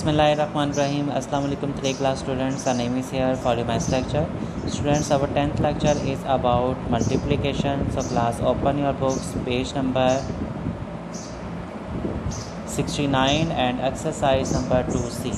Bismillahirrahmanirrahim. Assalamu alaikum today class students. Our name is here for my lecture. Students, our 10th lecture is about multiplication. So class, open your books, page number 69 and exercise number 2C.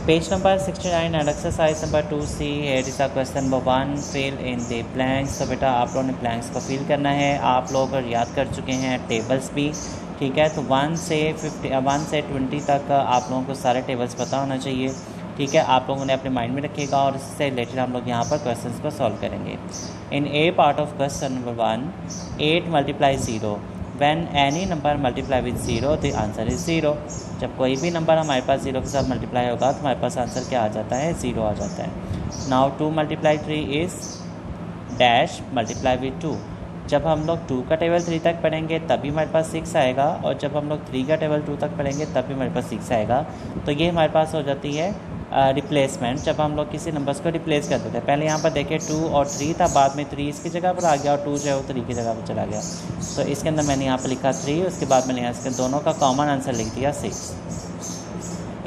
Page number 69 and exercise number 2C. Here is a question number 1. Fill in the blanks. तो बेटा आप लोगों ने blanks को fill करना है. आप लोग याद कर चुके हैं tables भी, ठीक है. तो 1 से 20 तक आप लोगों को सारे टेबल्स पता होना चाहिए, ठीक है. आप लोगों ने अपने माइंड में रखिएगा और इससे रिलेटेड हम लोग यहाँ पर क्वेश्चंस को सॉल्व करेंगे. In a part of question number 1, 8 multiply 0. When any number multiply with 0 the answer is 0. जब कोई भी नंबर हमारे पास 0 के साथ मल्टीप्लाई होगा तो हमारे पास आंसर क्या आ जाता है, 0 आ जाता है. Now 2 multiply 3 is dash multiply with 2. जब हम लोग 2 का टेबल 3 तक पढ़ेंगे तभी हमारे पास 6 आएगा, और जब हम लोग 3 का टेबल 2 तक पढ़ेंगे तभी हमारे पास 6 आएगा. तो ये हमारे पास हो जाती है रिप्लेसमेंट. जब हम लोग किसी नंबर्स को रिप्लेस कर देते हैं, पहले यहाँ पर देखिए 2 और 3 था, बाद में 3 इसकी जगह पर आ गया और 2 जो है वो 3 की जगह पर चला गया. तो इसके अंदर मैंने यहाँ पर लिखा 3, उसके बाद मैंने यहाँ इसके दोनों का कॉमन आंसर लिख दिया 6.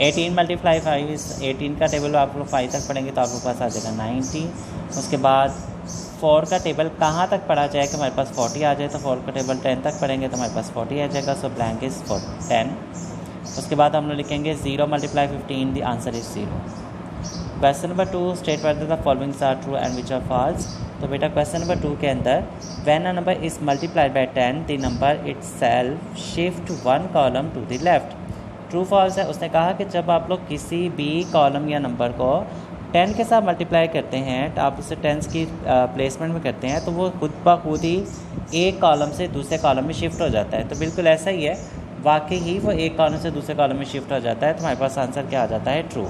18 मल्टीप्लाई 5 इस 18 का टेबल आप लोग 5 तक पढ़ेंगे तो आप लोग पास आ जाएगा 90. उसके बाद 4 का टेबल कहाँ तक पढ़ा जाए कि हमारे पास 40 आ जाए, तो 4 का टेबल 10 तक पढ़ेंगे तो हमारे पास 40 आ जाएगा. So blank is 10. उसके बाद हम लोग लिखेंगे 0 multiply 15 the answer is 0. Question number 2, state whether the followings are true and which are false. तो बेटा क्वेश्चन नंबर 2 के अंदर when a number is multiplied by 10 the number itself shift 1 column to the left. True false है. उसने कहा कि जब आप लोग किसी भी कॉलम या नंबर को 10 के साथ मल्टीप्लाई करते हैं, तो आप उसे 10 की प्लेसमेंट में करते हैं तो वो खुद ब खुद ही एक कॉलम से दूसरे कॉलम में शिफ्ट हो जाता है. तो बिल्कुल ऐसा ही है, वाकई ही वो एक कॉलम से दूसरे कॉलम में शिफ्ट हो जाता है. तो हमारे पास आंसर क्या आ जाता है, ट्रू.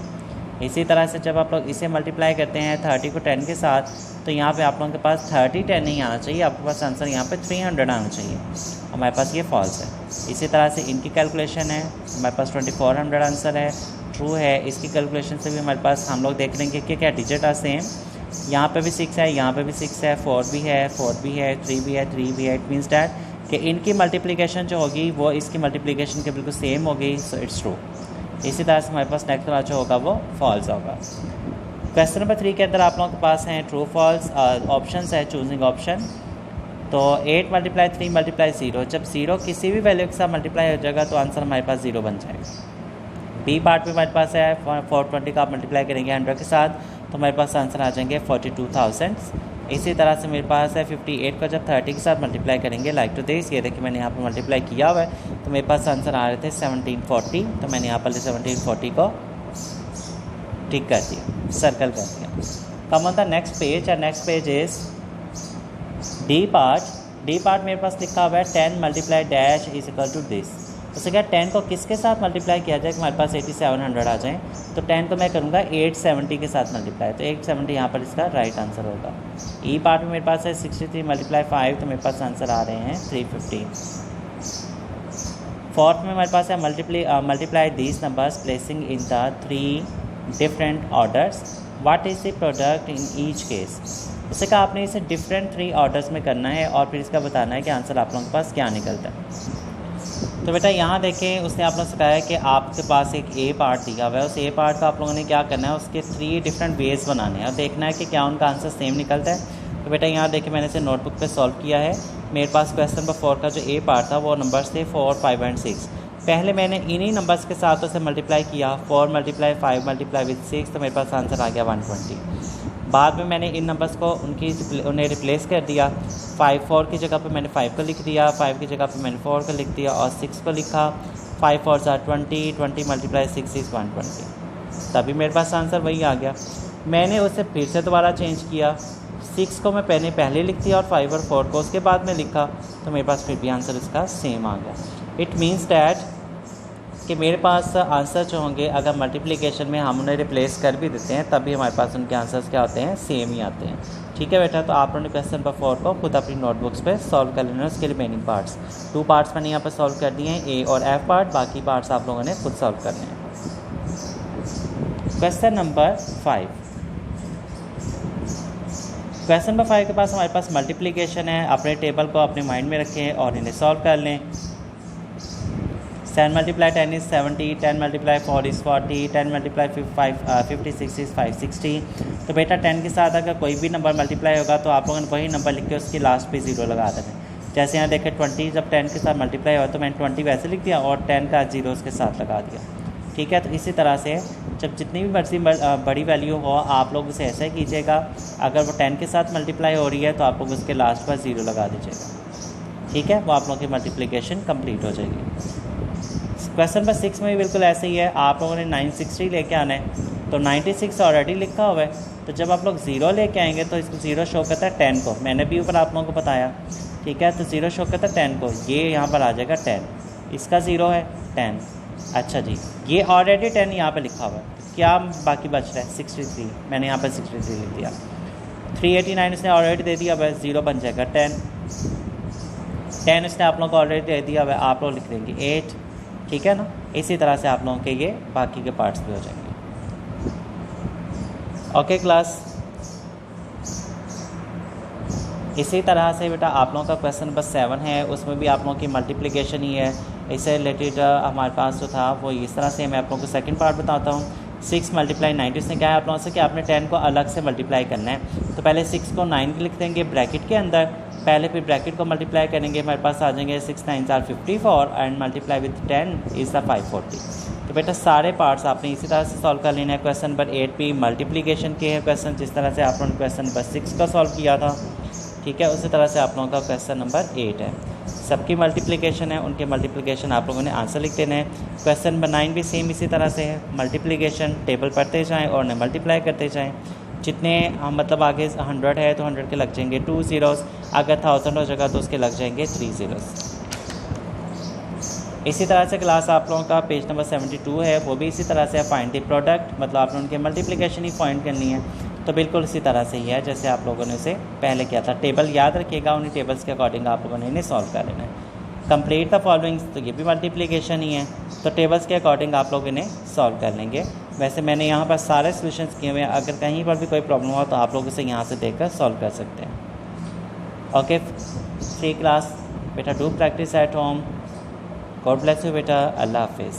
इसी तरह से जब आप लोग इसे मल्टीप्लाई करते हैं 30 को 10 के साथ, तो यहाँ पे आप लोगों के पास 30 10 नहीं आना चाहिए, आपके पास आंसर यहाँ पे 300 आना चाहिए. हमारे पास ये फॉल्स है. इसी तरह से इनकी कैलकुलेशन है, हमारे पास 2400 आंसर है, ट्रू है. इसकी कैलकुलेशन से भी हमारे पास हम लोग देख लेंगे कि क्या डिजिट आते हैं. यहाँ पे भी 6 है, यहाँ पे भी 6 है, 4 भी है, 4 भी है, 3 भी है, 3 भी है. इट मीन्स डैट कि इनकी मल्टीप्लिकेशन जो होगी वो इसकी मल्टीप्लिकेशन के बिल्कुल सेम होगी. So it's true. इसी तरह से हमारे पास नेक्स्ट वाला जो होगा वो फॉल्स होगा. क्वेश्चन नंबर 3 के अंदर आप लोगों के पास हैं ट्रू फॉल्स ऑप्शन है, चूजिंग ऑप्शन. तो 8 मल्टीप्लाई 3 मल्टीप्लाई 0. जब 0 किसी भी वैल्यू के साथ मल्टीप्लाई हो जाएगा तो आंसर हमारे पास 0 बन जाएगा. बी पार्ट में हमारे पास है 420 का आप मल्टीप्लाई करेंगे 100 के साथ तो हमारे पास आंसर आ जाएंगे 42,000. इसी तरह से मेरे पास है 58 को जब 30 के साथ मल्टीप्लाई करेंगे लाइक टू दिस. ये देखिए मैंने यहाँ पर मल्टीप्लाई किया हुआ है तो मेरे पास आंसर आ रहे थे 1740. तो मैंने यहाँ पर 1740 को टिक कर दिया, सर्कल कर दिया. Come on the next page. और next page is D part. D part मेरे पास लिखा हुआ है 10 multiply dash is equal to this. उससे क्या 10 को किसके साथ मल्टीप्लाई किया जाए कि हमारे पास 8700 आ जाए. तो 10 को मैं करूँगा 870 के साथ मल्टीप्लाई, तो 870 यहाँ पर इसका राइट आंसर होगा. ई पार्ट में मेरे पास है 63 मल्टीप्लाई 5, तो मेरे पास आंसर आ रहे हैं 350. फोर्थ में हमारे पास है multiply these numbers placing in the 3 different orders. What is the product in each case. उससे कहा आपने इसे डिफरेंट 3 ऑर्डर्स में करना है और फिर इसका बताना है कि आंसर आप लोगों के पास क्या निकलता है. तो बेटा यहाँ देखें उसने आप लोगों से कहा है कि आपके पास एक ए पार्ट दिया हुआ है. उस ए पार्ट का आप लोगों ने क्या करना है, उसके 3 डिफरेंट वेज बनाने हैं और देखना है कि क्या उनका आंसर सेम निकलता है. तो बेटा यहाँ देखिए मैंने इसे नोटबुक पे सॉल्व किया है. मेरे पास क्वेश्चन नंबर 4 का जो ए पार्ट था वो नंबर्स थे 4, 5 एंड 6. पहले मैंने इन्हीं नंबर्स के साथ उसे मल्टीप्लाई किया 4 मल्टीप्लाई 5 मल्टीप्लाई विद 6, तो मेरे पास आंसर आ गया 120. बाद में मैंने इन नंबर्स को उन्हें रिप्लेस कर दिया. 4 की जगह पे मैंने 5 को लिख दिया, 5 की जगह पे मैंने 4 को लिख दिया और 6 को लिखा. 5 4 20, 20 मल्टीप्लाई 6 इज़ 120. तभी मेरे पास आंसर वही आ गया. मैंने उसे फिर से दोबारा चेंज किया. 6 को मैं पहले लिख दिया और 5 और 4 को उसके बाद में लिखा, तो मेरे पास फिर भी आंसर इसका सेम आ गया. इट मीन्स डैट कि मेरे पास आंसर जो होंगे अगर मल्टीप्लिकेशन में हम उन्हें रिप्लेस कर भी देते हैं तब भी हमारे पास उनके आंसर्स क्या होते हैं, सेम ही आते हैं. ठीक है बेटा. तो आप लोगों ने क्वेश्चन नंबर 4 को खुद अपनी नोटबुक्स पे सॉल्व कर लेना. उसके रिमेनिंग पार्ट्स 2 पार्ट्स मैंने यहाँ पर सॉल्व कर दिए हैं, ए और एफ पार्ट. बाकी पार्ट्स आप लोगों ने खुद सॉल्व करने हैं. Question number 5. क्वेश्चन नंबर 5 के पास हमारे पास मल्टीप्लिकेशन है. अपने टेबल को अपने माइंड में रखें और इन्हें सॉल्व कर लें. 7 multiply 10 is 70, 10 multiply 4 is 40, 10 multiply 56 is 560। तो बेटा 10 के साथ अगर कोई भी नंबर मल्टीप्लाई होगा तो आप लोगों ने वही नंबर लिख के उसकी लास्ट पे 0 लगा देना। जैसे यहाँ देखें 20 जब 10 के साथ मल्टीप्लाई हुआ तो मैंने 20 वैसे लिख दिया और 10 का 0 उसके साथ लगा दिया। ठीक है, तो इसी तरह से जब जितनी भी मर्जी बड़ी वैल्यू हो आप लोग उसे ऐसा ही कीजिएगा। अगर वो 10 के साथ मल्टीप्लाई हो रही है तो आप लोग उसके लास्ट पर 0 लगा दीजिएगा। ठीक है, वो आप लोगों की मल्टीप्लिकेशन कंप्लीट हो जाएगी। क्वेश्चन नंबर 6 में भी बिल्कुल ऐसे ही है। आप लोगों ने 960 लेके आना है तो 96 ऑलरेडी लिखा हुआ है, तो जब आप लोग 0 लेके आएंगे तो इसको 0 शो करता है 10 को, मैंने भी ऊपर आप लोगों को बताया। ठीक है, तो 0 शो करता है 10 को, ये यहाँ पर आ जाएगा 10, इसका 0 है 10। अच्छा जी, ये ऑलरेडी 10 यहाँ पे लिखा हुआ है, क्या बाकी बच रहा है 63, मैंने यहाँ पर 63 लिख दिया। 389 इसने ऑलरेडी दे दिया, बस 0 बन जाएगा 10। 10 इसने आप लोगों को ऑलरेडी दे दिया हुआ, आप लोग लिख देंगे 8। ठीक है ना, इसी तरह से आप लोगों के ये बाकी के पार्ट्स भी हो जाएंगे। ओके क्लास, इसी तरह से बेटा आप लोगों का क्वेश्चन नंबर 7 है, उसमें भी आप लोगों की मल्टीप्लिकेशन ही है। इससे रिलेटेड हमारे पास जो था वो इस तरह से, मैं आप लोगों को सेकंड पार्ट बताता हूँ। 6 मल्टीप्लाई 90 इसने क्या है आप लोगों से कि आपने 10 को अलग से मल्टीप्लाई करना है। तो पहले 6 को 9 लिख देंगे ब्रैकेट के अंदर, पहले फिर ब्रैकेट को मल्टीप्लाई करेंगे, हमारे पास आ जाएंगे 6 9 are 54 and multiply with 10 is the 540। तो बेटा सारे पार्ट्स आपने इसी तरह से सॉल्व कर लेना है। क्वेश्चन नंबर 8 भी मल्टीप्लिकेशन के है क्वेश्चन, जिस तरह से आप लोगों ने क्वेश्चन नंबर 6 का सॉल्व किया था। ठीक है, उसी तरह से आप लोगों का क्वेश्चन नंबर 8 है, सबकी मल्टीप्लिकेशन है, उनके मल्टीप्लिकेशन आप लोगों ने आंसर लिख देना है। क्वेश्चन नंबर 9 भी सेम इसी तरह से है, मल्टीप्लिकेशन टेबल पढ़ते जाएँ और उन्हें मल्टीप्लाई करते जाएँ। जितने हम मतलब आगे 100 है तो 100 के लग जाएंगे 2 ज़ीरोज़, अगर 1000 हो जाएगा तो उसके लग जाएंगे 3 ज़ीरोज़। इसी तरह से क्लास आप लोगों का पेज नंबर 72 है, वो भी इसी तरह से फाइंड द प्रोडक्ट, मतलब आप लोगों के मल्टीप्लिकेशन ही फाइंड करनी है। तो बिल्कुल इसी तरह से ही है जैसे आप लोगों ने उसे पहले किया था। टेबल याद रखिएगा, उन्हीं टेबल्स के अकॉर्डिंग आप लोगों ने इन्हें सॉल्व कर लेना है। कंप्लीट द फॉलोइंग्स, तो ये भी मल्टीप्लिकेशन ही है, तो टेबल्स के अकॉर्डिंग आप लोग इन्हें सॉल्व कर लेंगे। वैसे मैंने यहाँ पर सारे सॉल्यूशंस किए हुए हैं, अगर कहीं पर भी कोई प्रॉब्लम हो तो आप लोग इसे यहाँ से देखकर सॉल्व कर सकते हैं। ओके फ्री क्लास बेटा, do practice at home. God bless you बेटा, अल्लाह हाफिज़।